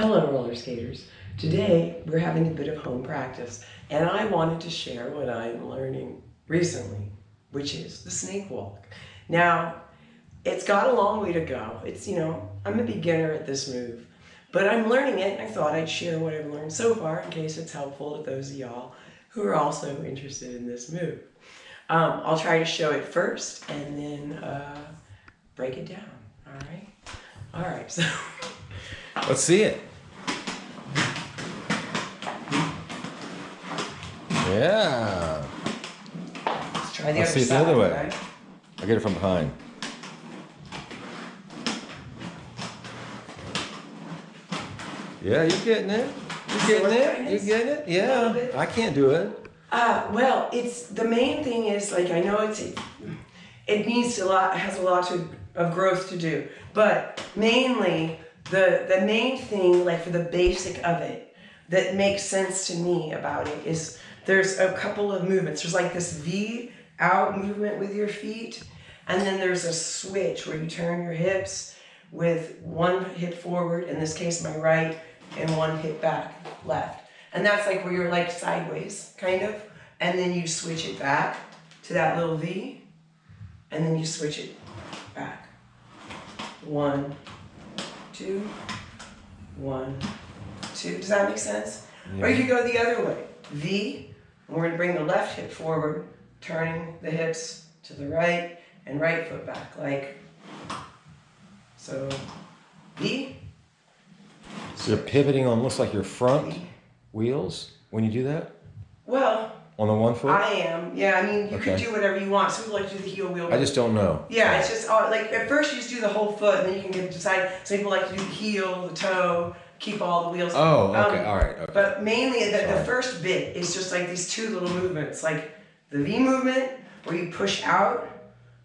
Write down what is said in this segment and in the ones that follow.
Hello, roller skaters. Today we're having a bit of home practice, and I wanted to share what I'm learning recently, which is the snake walk. Now, it's got a long way to go. I'm a beginner at this move, but I'm learning it, and I thought I'd share what I've learned so far in case it's helpful to those of y'all who are also interested in this move. I'll try to show it first and then break it down, all right? All right, so... Let's see it. Yeah. Let's try the Let's other see it the side, other way. right? I'll get it from behind. Yeah, you're getting it. You're getting it. You're getting it. Yeah. I can't do it. Well, it's the main thing is like I know it needs has a lot of growth to do, but mainly the main thing like for the basic of it that makes sense to me about it is there's a couple of movements. There's like this V out movement with your feet, and then there's a switch where you turn your hips with one hip forward, in this case my right, and one hip back, left. And that's like where you're like sideways, kind of, and then you switch it back to that little V, and then you switch it back. 1, 2, 1, 2. Does that make sense? Yeah. Or you could go the other way. V, and we're gonna bring the left hip forward, turning the hips to the right, and right foot back, like so. V. So you're pivoting on looks like your front wheels when you do that? Well, on the one foot? I am. Yeah, I mean, you could do whatever you want. Some people like to do the heel wheel. I just don't know. Yeah, it's just like at first you just do the whole foot, and then you can decide. Some people like to do the heel, the toe, keep all the wheels. Oh, okay, all right. Okay. But mainly the first bit is just like these two little movements, like the V movement where you push out,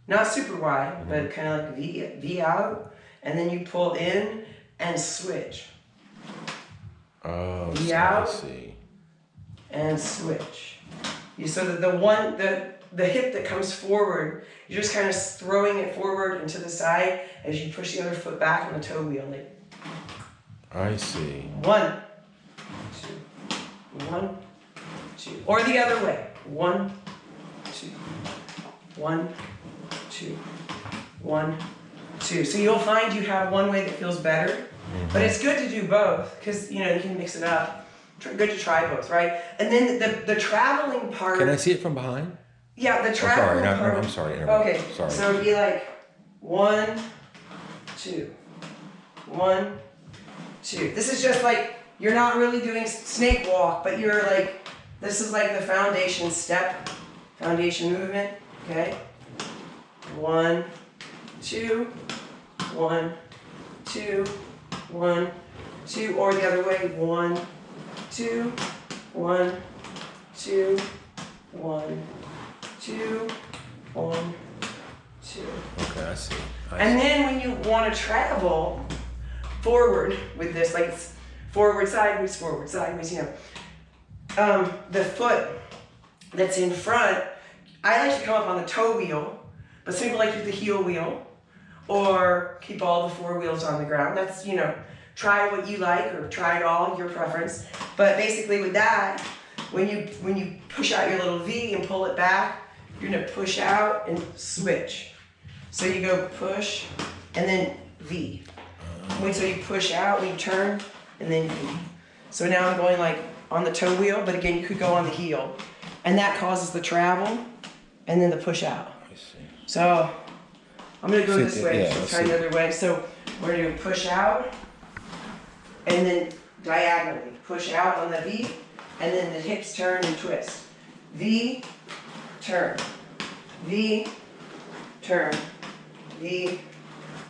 not super wide, but kind of like V out, and then you pull in and switch. Oh, V out, I see. and switch. So that the hip that comes forward, you're just kind of throwing it forward and to the side as you push the other foot back on the toe wheel. Like, I see. 1, 2, 1, 2, or the other way. 1, 2, 1, 2, 1, 2. So you'll find you have one way that feels better, but it's good to do both because you can mix it up. Good to try both, right? And then the traveling part. Can I see it from behind? Yeah, the traveling part. I'm sorry. Okay, sorry. So it'd be like 1, 2, 1, 2. This is just like you're not really doing snake walk, but you're like this is like the foundation step, foundation movement. Okay. 1, 2, 1, 2, 1, 2, or the other way. 1, 2, 1, 2, 1, 2, 1, 2. Okay, I see. And then when you want to travel forward with this, like it's forward, sideways, the foot that's in front, I like to come up on the toe wheel, but some people like to do the heel wheel, or keep all the 4 wheels on the ground. That's, try what you like or try it all, your preference. But basically with that, when you push out your little V and pull it back, you're gonna push out and switch. So you go push and then V. Wait till you push out, when you turn, and then V. So now I'm going like on the toe wheel, but again, you could go on the heel. And that causes the travel and then the push out. I see. So I'm gonna go this way, yeah, try the other way. So we're gonna push out, and then diagonally push out on the V, and then the hips turn and twist. V, turn, V, turn, V,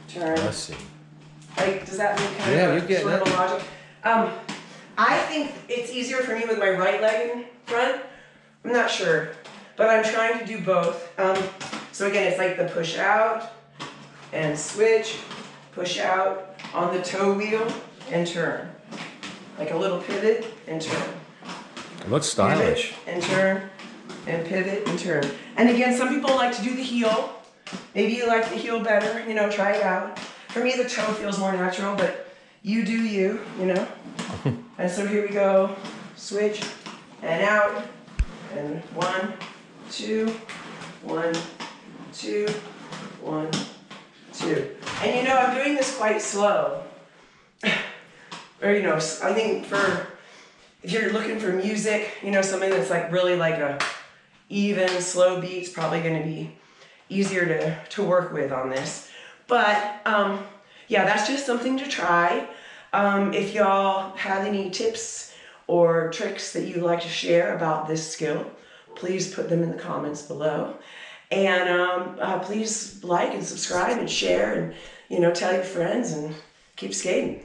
turn. I see. Like, does that make kind of you're sort of a logic? I think it's easier for me with my right leg in front. I'm not sure, but I'm trying to do both. So again, it's like the push out and switch, push out on the toe wheel and turn. Like a little pivot and turn. It looks stylish. Pivot and turn, and pivot and turn. And again, some people like to do the heel. Maybe you like the heel better, try it out. For me, the toe feels more natural, but you do you, you know? And so here we go, switch, and out, and 1, 2, 1, 2, 1, 2. And you know, I'm doing this quite slow. Or, you know, I think if you're looking for music, you know, something that's like really like a even, slow beat's probably gonna be easier to work with on this. But, yeah, that's just something to try. If y'all have any tips or tricks that you'd like to share about this skill, please put them in the comments below. And please like and subscribe and share and, you know, tell your friends and keep skating.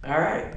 All right.